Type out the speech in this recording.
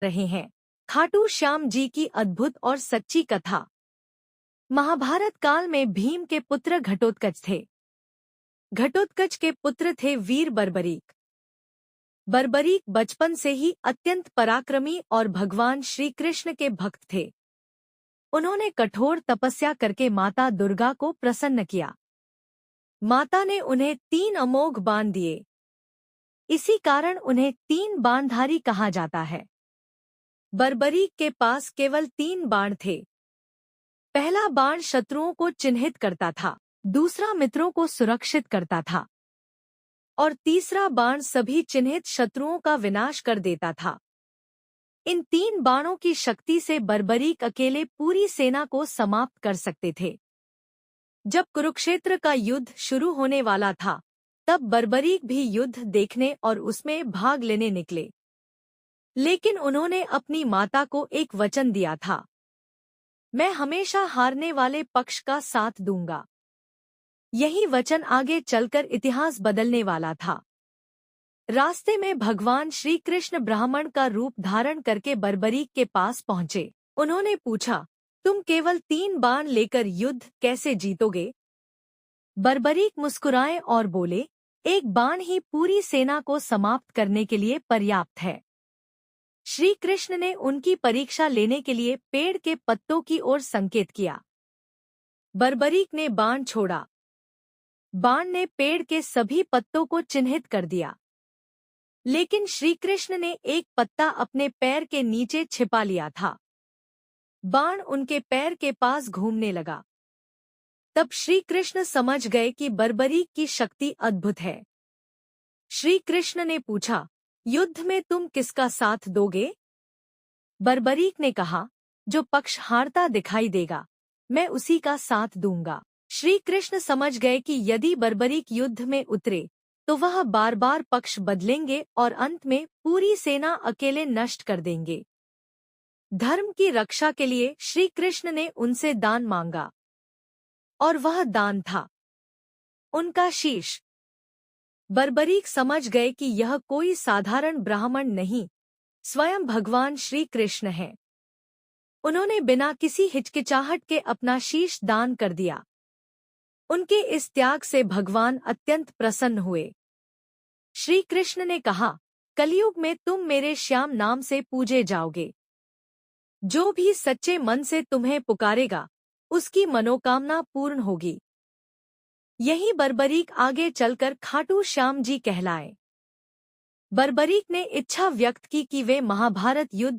रहे हैं खाटू श्याम जी की अद्भुत और सच्ची कथा। महाभारत काल में भीम के पुत्र घटोत्कच थे। घटोत्कच के पुत्र थे वीर बर्बरीक। बर्बरीक बचपन से ही अत्यंत पराक्रमी और भगवान श्री कृष्ण के भक्त थे। उन्होंने कठोर तपस्या करके माता दुर्गा को प्रसन्न किया। माता ने उन्हें 3 अमोघ बाण दिए। इसी कारण उन्हें 3 बाणधारी कहा जाता है। बर्बरीक के पास केवल 3 बाण थे। पहला बाण शत्रुओं को चिन्हित करता था, दूसरा मित्रों को सुरक्षित करता था और तीसरा बाण सभी चिन्हित शत्रुओं का विनाश कर देता था। इन 3 बाणों की शक्ति से बर्बरीक अकेले पूरी सेना को समाप्त कर सकते थे। जब कुरुक्षेत्र का युद्ध शुरू होने वाला था, तब बर्बरीक भी युद्ध देखने और उसमें भाग लेने निकले। लेकिन उन्होंने अपनी माता को एक वचन दिया था, मैं हमेशा हारने वाले पक्ष का साथ दूंगा। यही वचन आगे चलकर इतिहास बदलने वाला था। रास्ते में भगवान श्री कृष्ण ब्राह्मण का रूप धारण करके बर्बरीक के पास पहुंचे। उन्होंने पूछा, तुम केवल 3 बाण लेकर युद्ध कैसे जीतोगे? बर्बरीक मुस्कुराए और बोले, एक बाण ही पूरी सेना को समाप्त करने के लिए पर्याप्त है। श्री कृष्ण ने उनकी परीक्षा लेने के लिए पेड़ के पत्तों की ओर संकेत किया। बर्बरीक ने बाण छोड़ा। बाण ने पेड़ के सभी पत्तों को चिन्हित कर दिया। लेकिन श्री कृष्ण ने एक पत्ता अपने पैर के नीचे छिपा लिया था। बाण उनके पैर के पास घूमने लगा। तब श्री कृष्ण समझ गए कि बर्बरीक की शक्ति अद्भुत है। श्री कृष्ण ने पूछा, युद्ध में तुम किसका साथ दोगे? बर्बरीक ने कहा, जो पक्ष हारता दिखाई देगा, मैं उसी का साथ दूंगा। श्री कृष्ण समझ गए कि यदि बर्बरीक युद्ध में उतरे तो वह बार बार पक्ष बदलेंगे और अंत में पूरी सेना अकेले नष्ट कर देंगे। धर्म की रक्षा के लिए श्री कृष्ण ने उनसे दान मांगा और वह दान था उनका शीश। बर्बरीक समझ गए कि यह कोई साधारण ब्राह्मण नहीं, स्वयं भगवान श्री कृष्ण है। उन्होंने बिना किसी हिचकिचाहट के अपना शीश दान कर दिया। उनके इस त्याग से भगवान अत्यंत प्रसन्न हुए। श्री कृष्ण ने कहा, कलयुग में तुम मेरे श्याम नाम से पूजे जाओगे। जो भी सच्चे मन से तुम्हें पुकारेगा, उसकी मनोकामना पूर्ण होगी। यही बर्बरीक आगे चलकर खाटू श्याम जी कहलाए। बर्बरीक ने इच्छा व्यक्त की कि वे महाभारत युद्ध